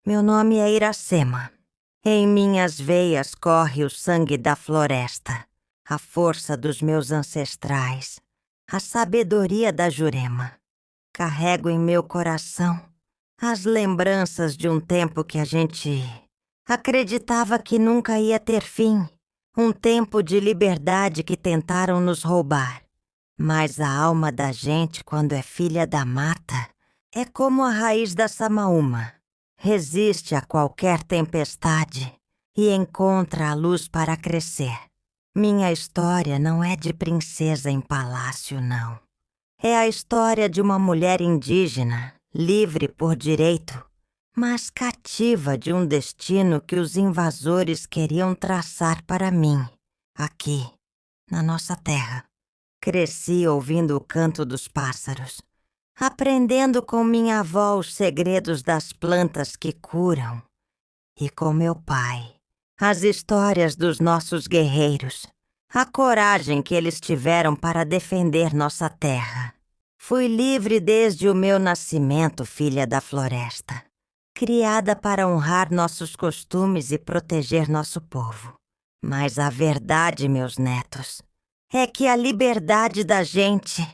Meu nome é Iracema. Em minhas veias corre o sangue da floresta, a força dos meus ancestrais, a sabedoria da Jurema. Carrego em meu coração as lembranças de um tempo que a gente acreditava que nunca ia ter fim. Um tempo de liberdade que tentaram nos roubar. Mas a alma da gente, quando é filha da mata, é como a raiz da samaúma. Resiste a qualquer tempestade e encontra a luz para crescer. Minha história não é de princesa em palácio, não. É a história de uma mulher indígena, livre por direito, mas cativa de um destino que os invasores queriam traçar para mim, aqui, na nossa terra. Cresci ouvindo o canto dos pássaros, aprendendo com minha avó os segredos das plantas que curam, e com meu pai as histórias dos nossos guerreiros, a coragem que eles tiveram para defender nossa terra. Fui livre desde o meu nascimento, filha da floresta, criada para honrar nossos costumes e proteger nosso povo. Mas a verdade, meus netos, é que a liberdade da gente,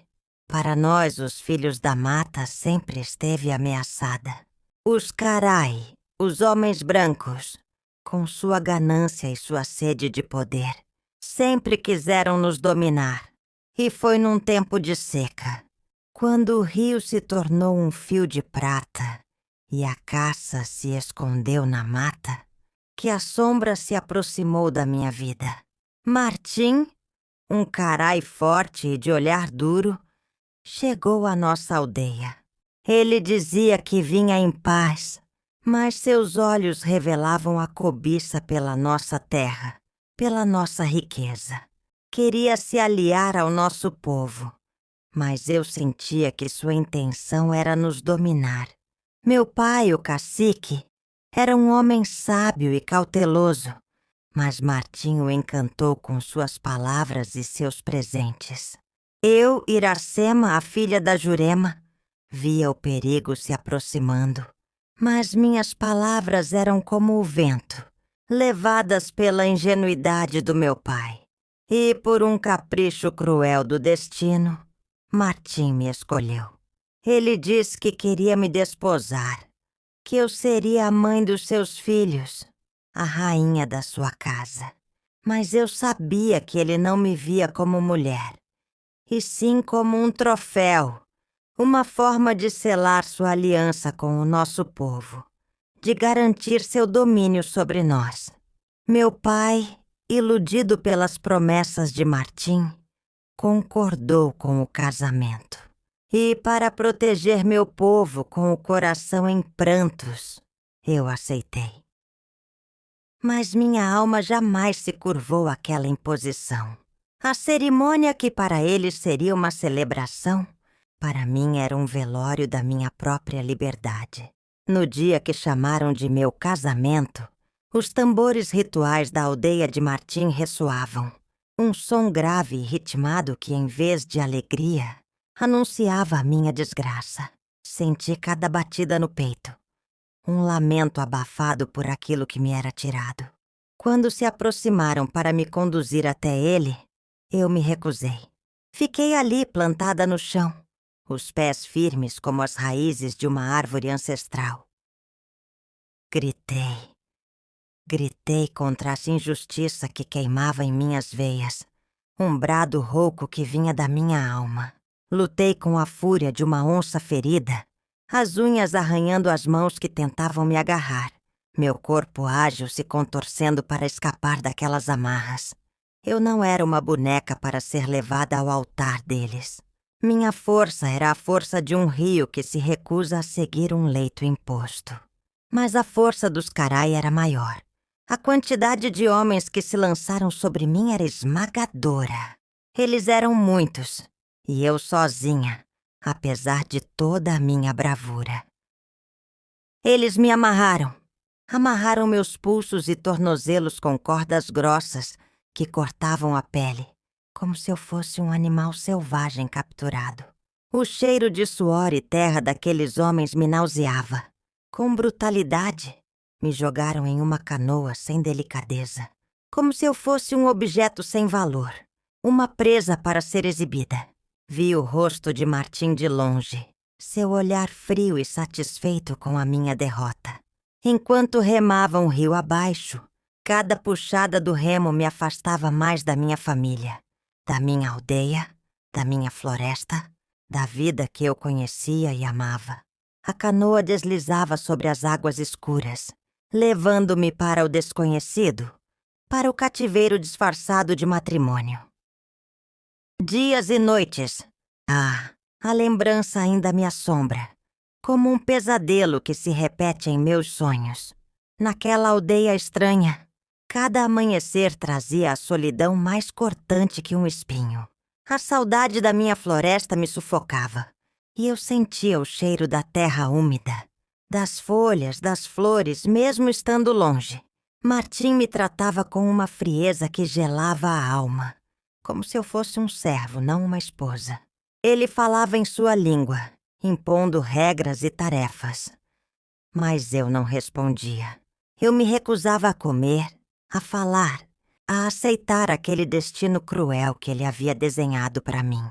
para nós, os filhos da mata, sempre esteve ameaçada. Os Karai, os homens brancos, com sua ganância e sua sede de poder, sempre quiseram nos dominar. E foi num tempo de seca, quando o rio se tornou um fio de prata e a caça se escondeu na mata, que a sombra se aproximou da minha vida. Martim, um carai forte e de olhar duro, chegou à nossa aldeia. Ele dizia que vinha em paz, mas seus olhos revelavam a cobiça pela nossa terra, pela nossa riqueza. Queria se aliar ao nosso povo, mas eu sentia que sua intenção era nos dominar. Meu pai, o cacique, era um homem sábio e cauteloso, mas Martim o encantou com suas palavras e seus presentes. Eu, Iracema, a filha da Jurema, via o perigo se aproximando, mas minhas palavras eram como o vento, levadas pela ingenuidade do meu pai. E por um capricho cruel do destino, Martim me escolheu. Ele disse que queria me desposar, que eu seria a mãe dos seus filhos, a rainha da sua casa. Mas eu sabia que ele não me via como mulher, e sim como um troféu, uma forma de selar sua aliança com o nosso povo, de garantir seu domínio sobre nós. Meu pai, iludido pelas promessas de Martim, concordou com o casamento. E para proteger meu povo com o coração em prantos, eu aceitei. Mas minha alma jamais se curvou àquela imposição. A cerimônia que para eles seria uma celebração, para mim era um velório da minha própria liberdade. No dia que chamaram de meu casamento, os tambores rituais da aldeia de Martim ressoavam. Um som grave e ritmado que, em vez de alegria, anunciava a minha desgraça. Senti cada batida no peito, um lamento abafado por aquilo que me era tirado. Quando se aproximaram para me conduzir até ele, eu me recusei. Fiquei ali plantada no chão, os pés firmes como as raízes de uma árvore ancestral. Gritei contra essa injustiça que queimava em minhas veias, um brado rouco que vinha da minha alma. Lutei com a fúria de uma onça ferida, as unhas arranhando as mãos que tentavam me agarrar, meu corpo ágil se contorcendo para escapar daquelas amarras. Eu não era uma boneca para ser levada ao altar deles. Minha força era a força de um rio que se recusa a seguir um leito imposto. Mas a força dos Karai era maior. A quantidade de homens que se lançaram sobre mim era esmagadora. Eles eram muitos, e eu sozinha, apesar de toda a minha bravura. Eles me amarraram meus pulsos e tornozelos com cordas grossas que cortavam a pele, como se eu fosse um animal selvagem capturado. O cheiro de suor e terra daqueles homens me nauseava. Com brutalidade, me jogaram em uma canoa sem delicadeza, como se eu fosse um objeto sem valor, uma presa para ser exibida. Vi o rosto de Martim de longe, seu olhar frio e satisfeito com a minha derrota. Enquanto remavam rio abaixo, cada puxada do remo me afastava mais da minha família, da minha aldeia, da minha floresta, da vida que eu conhecia e amava. A canoa deslizava sobre as águas escuras, levando-me para o desconhecido, para o cativeiro disfarçado de matrimônio. Dias e noites. A lembrança ainda me assombra, como um pesadelo que se repete em meus sonhos. Naquela aldeia estranha, cada amanhecer trazia a solidão mais cortante que um espinho. A saudade da minha floresta me sufocava, e eu sentia o cheiro da terra úmida, das folhas, das flores, mesmo estando longe. Martim me tratava com uma frieza que gelava a alma, como se eu fosse um servo, não uma esposa. Ele falava em sua língua, impondo regras e tarefas. Mas eu não respondia. Eu me recusava a comer, a falar, a aceitar aquele destino cruel que ele havia desenhado para mim.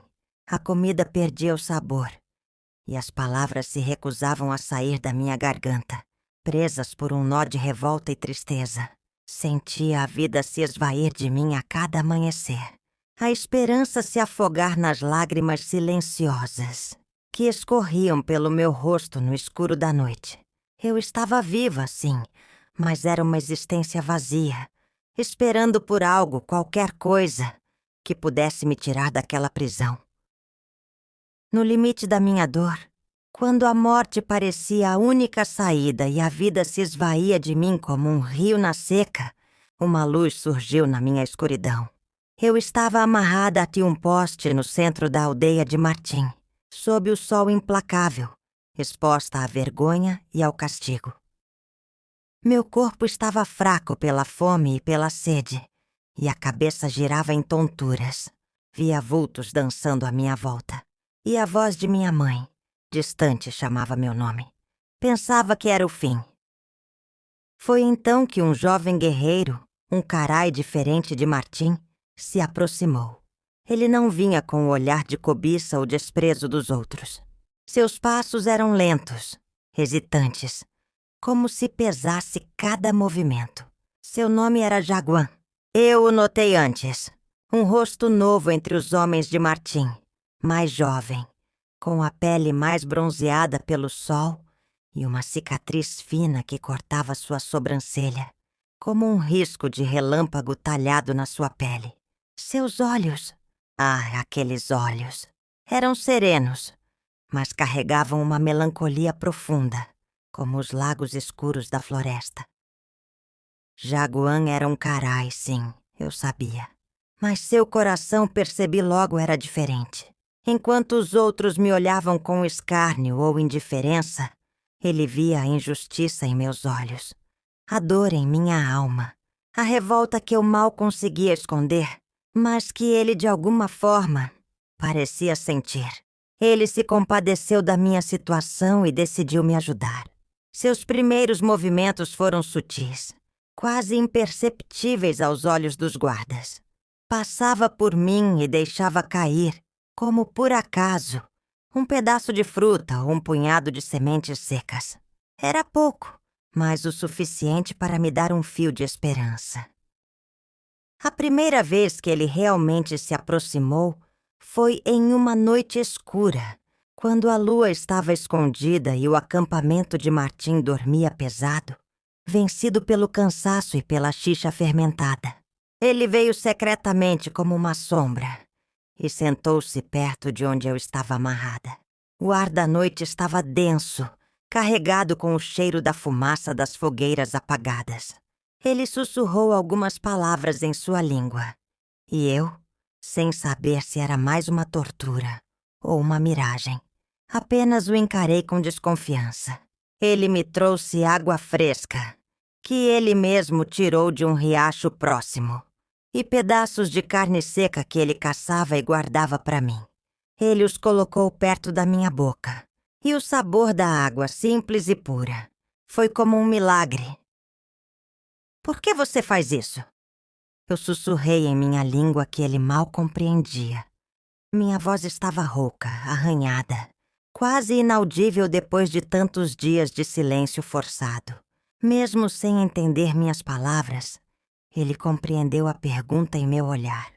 A comida perdia o sabor, e as palavras se recusavam a sair da minha garganta, presas por um nó de revolta e tristeza. Sentia a vida se esvair de mim a cada amanhecer, a esperança se afogar nas lágrimas silenciosas que escorriam pelo meu rosto no escuro da noite. Eu estava viva, sim, mas era uma existência vazia, esperando por algo, qualquer coisa, que pudesse me tirar daquela prisão. No limite da minha dor, quando a morte parecia a única saída e a vida se esvaía de mim como um rio na seca, uma luz surgiu na minha escuridão. Eu estava amarrada a um poste no centro da aldeia de Martim, sob o sol implacável, exposta à vergonha e ao castigo. Meu corpo estava fraco pela fome e pela sede, e a cabeça girava em tonturas. Via vultos dançando à minha volta. E a voz de minha mãe, distante, chamava meu nome. Pensava que era o fim. Foi então que um jovem guerreiro, um carai diferente de Martim, se aproximou. Ele não vinha com o olhar de cobiça ou desprezo dos outros. Seus passos eram lentos, hesitantes, como se pesasse cada movimento. Seu nome era Jaguan. Eu o notei antes. Um rosto novo entre os homens de Martim, mais jovem, com a pele mais bronzeada pelo sol e uma cicatriz fina que cortava sua sobrancelha, como um risco de relâmpago talhado na sua pele. Seus olhos, aqueles olhos, eram serenos, mas carregavam uma melancolia profunda, como os lagos escuros da floresta. Jaguan era um carai, sim, eu sabia. Mas seu coração, percebi logo, era diferente. Enquanto os outros me olhavam com escárnio ou indiferença, ele via a injustiça em meus olhos, a dor em minha alma, a revolta que eu mal conseguia esconder, mas que ele, de alguma forma, parecia sentir. Ele se compadeceu da minha situação e decidiu me ajudar. Seus primeiros movimentos foram sutis, quase imperceptíveis aos olhos dos guardas. Passava por mim e deixava cair, como por acaso, um pedaço de fruta ou um punhado de sementes secas. Era pouco, mas o suficiente para me dar um fio de esperança. A primeira vez que ele realmente se aproximou foi em uma noite escura, quando a lua estava escondida e o acampamento de Martim dormia pesado, vencido pelo cansaço e pela xixa fermentada. Ele veio secretamente como uma sombra e sentou-se perto de onde eu estava amarrada. O ar da noite estava denso, carregado com o cheiro da fumaça das fogueiras apagadas. Ele sussurrou algumas palavras em sua língua, e eu, sem saber se era mais uma tortura ou uma miragem, apenas o encarei com desconfiança. Ele me trouxe água fresca, que ele mesmo tirou de um riacho próximo, e pedaços de carne seca que ele caçava e guardava para mim. Ele os colocou perto da minha boca, e o sabor da água, simples e pura, Foi como um milagre. Por que você faz isso? Eu sussurrei em minha língua que ele mal compreendia. Minha voz estava rouca, arranhada, quase inaudível depois de tantos dias de silêncio forçado. Mesmo sem entender minhas palavras, ele compreendeu a pergunta em meu olhar.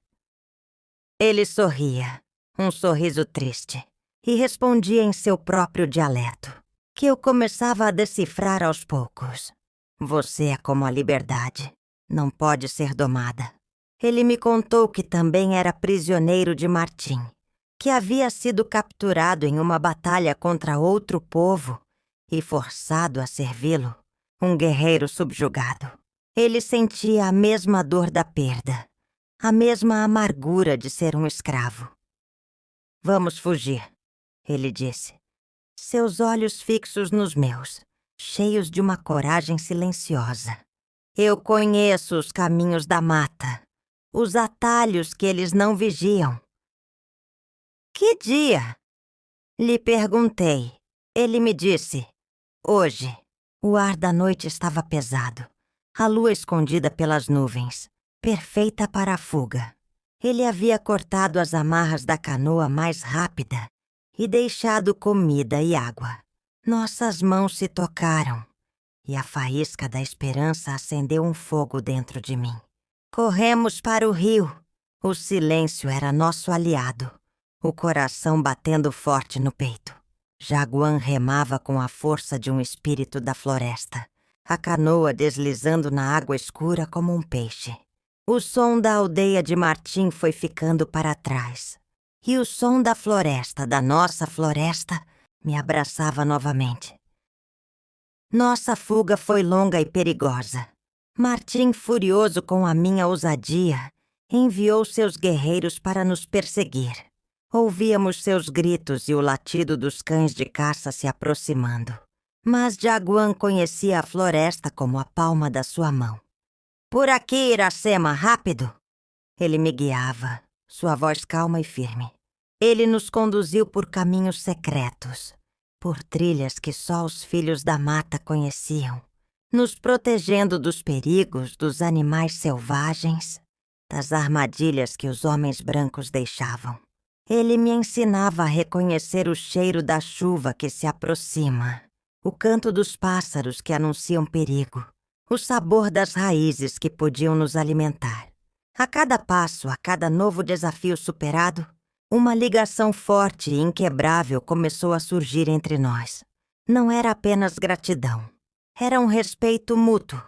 Ele sorria, um sorriso triste, e respondia em seu próprio dialeto, que eu começava a decifrar aos poucos. Você é como a liberdade, não pode ser domada. Ele me contou que também era prisioneiro de Martim, que havia sido capturado em uma batalha contra outro povo e forçado a servi-lo, um guerreiro subjugado. Ele sentia a mesma dor da perda, a mesma amargura de ser um escravo. Vamos fugir, ele disse, seus olhos fixos nos meus, cheios de uma coragem silenciosa. Eu conheço os caminhos da mata, os atalhos que eles não vigiam. Que dia? Lhe perguntei. Ele me disse, hoje. O ar da noite estava pesado, a lua escondida pelas nuvens, perfeita para a fuga. Ele havia cortado as amarras da canoa mais rápida e deixado comida e água. Nossas mãos se tocaram e a faísca da esperança acendeu um fogo dentro de mim. Corremos para o rio. O silêncio era nosso aliado, o coração batendo forte no peito. Jaguan remava com a força de um espírito da floresta, a canoa deslizando na água escura como um peixe. O som da aldeia de Martim foi ficando para trás, e o som da floresta, da nossa floresta, me abraçava novamente. Nossa fuga foi longa e perigosa. Martim, furioso com a minha ousadia, enviou seus guerreiros para nos perseguir. Ouvíamos seus gritos e o latido dos cães de caça se aproximando. Mas Jaguan conhecia a floresta como a palma da sua mão. Por aqui, Iracema, rápido! Ele me guiava, sua voz calma e firme. Ele nos conduziu por caminhos secretos, por trilhas que só os filhos da mata conheciam, nos protegendo dos perigos dos animais selvagens, das armadilhas que os homens brancos deixavam. Ele me ensinava a reconhecer o cheiro da chuva que se aproxima, o canto dos pássaros que anunciam perigo, o sabor das raízes que podiam nos alimentar. A cada passo, a cada novo desafio superado, uma ligação forte e inquebrável começou a surgir entre nós. Não era apenas gratidão. Era um respeito mútuo,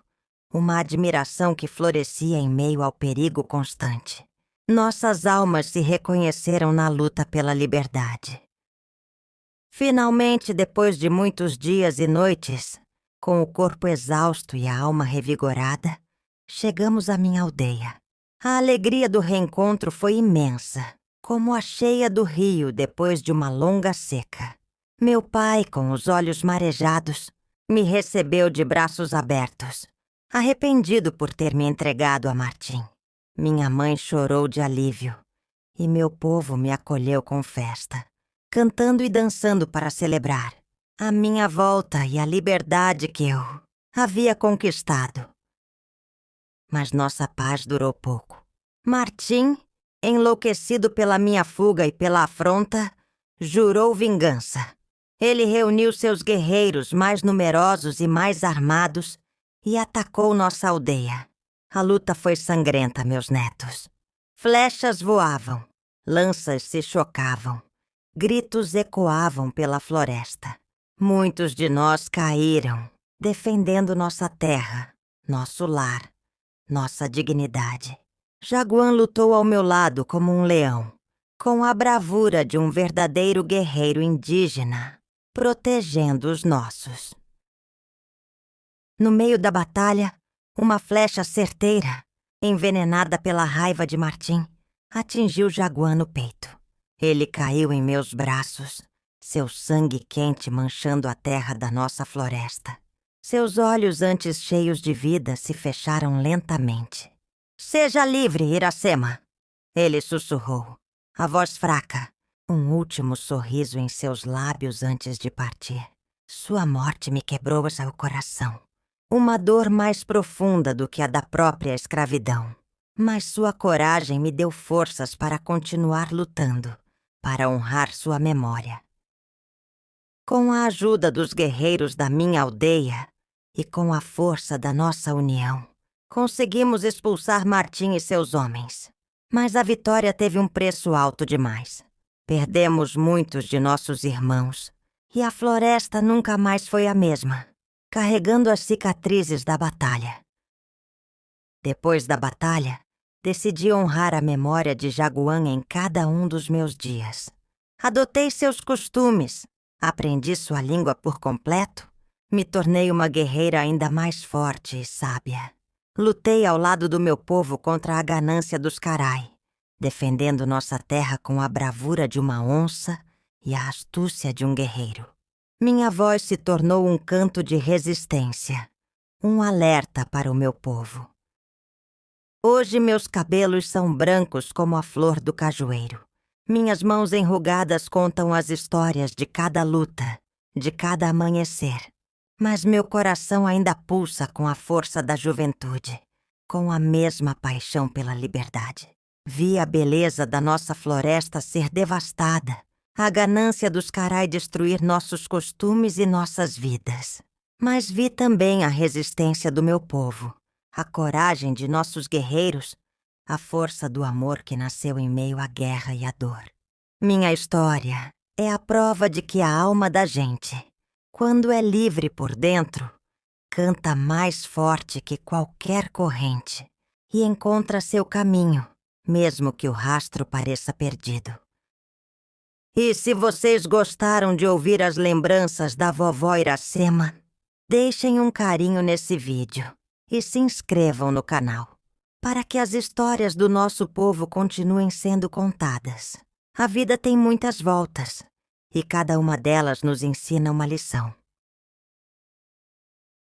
uma admiração que florescia em meio ao perigo constante. Nossas almas se reconheceram na luta pela liberdade. Finalmente, depois de muitos dias e noites, com o corpo exausto e a alma revigorada, chegamos à minha aldeia. A alegria do reencontro foi imensa, como a cheia do rio depois de uma longa seca. Meu pai, com os olhos marejados, me recebeu de braços abertos, arrependido por ter me entregado a Martim. Minha mãe chorou de alívio, e meu povo me acolheu com festa, cantando e dançando para celebrar a minha volta e a liberdade que eu havia conquistado. Mas nossa paz durou pouco. Martim, enlouquecido pela minha fuga e pela afronta, jurou vingança. Ele reuniu seus guerreiros mais numerosos e mais armados e atacou nossa aldeia. A luta foi sangrenta, meus netos. Flechas voavam, lanças se chocavam, gritos ecoavam pela floresta. Muitos de nós caíram, defendendo nossa terra, nosso lar, nossa dignidade. Jaguan lutou ao meu lado como um leão, com a bravura de um verdadeiro guerreiro indígena, protegendo os nossos. No meio da batalha, uma flecha certeira, envenenada pela raiva de Martim, atingiu Jaguan no peito. Ele caiu em meus braços, seu sangue quente manchando a terra da nossa floresta. Seus olhos, antes cheios de vida, se fecharam lentamente. Seja livre, Iracema, ele sussurrou, a voz fraca, um último sorriso em seus lábios antes de partir. Sua morte me quebrou já o coração. Uma dor mais profunda do que a da própria escravidão. Mas sua coragem me deu forças para continuar lutando, para honrar sua memória. Com a ajuda dos guerreiros da minha aldeia e com a força da nossa união, conseguimos expulsar Martim e seus homens. Mas a vitória teve um preço alto demais. Perdemos muitos de nossos irmãos e a floresta nunca mais foi a mesma, carregando as cicatrizes da batalha. Depois da batalha, decidi honrar a memória de Jaguã em cada um dos meus dias. Adotei seus costumes, aprendi sua língua por completo, me tornei uma guerreira ainda mais forte e sábia. Lutei ao lado do meu povo contra a ganância dos Karai, defendendo nossa terra com a bravura de uma onça e a astúcia de um guerreiro. Minha voz se tornou um canto de resistência, um alerta para o meu povo. Hoje meus cabelos são brancos como a flor do cajueiro. Minhas mãos enrugadas contam as histórias de cada luta, de cada amanhecer. Mas meu coração ainda pulsa com a força da juventude, com a mesma paixão pela liberdade. Vi a beleza da nossa floresta ser devastada, a ganância dos Karai destruir nossos costumes e nossas vidas. Mas vi também a resistência do meu povo, a coragem de nossos guerreiros, a força do amor que nasceu em meio à guerra e à dor. Minha história é a prova de que a alma da gente, quando é livre por dentro, canta mais forte que qualquer corrente e encontra seu caminho, mesmo que o rastro pareça perdido. E se vocês gostaram de ouvir as lembranças da vovó Iracema, deixem um carinho nesse vídeo e se inscrevam no canal, para que as histórias do nosso povo continuem sendo contadas. A vida tem muitas voltas, e cada uma delas nos ensina uma lição.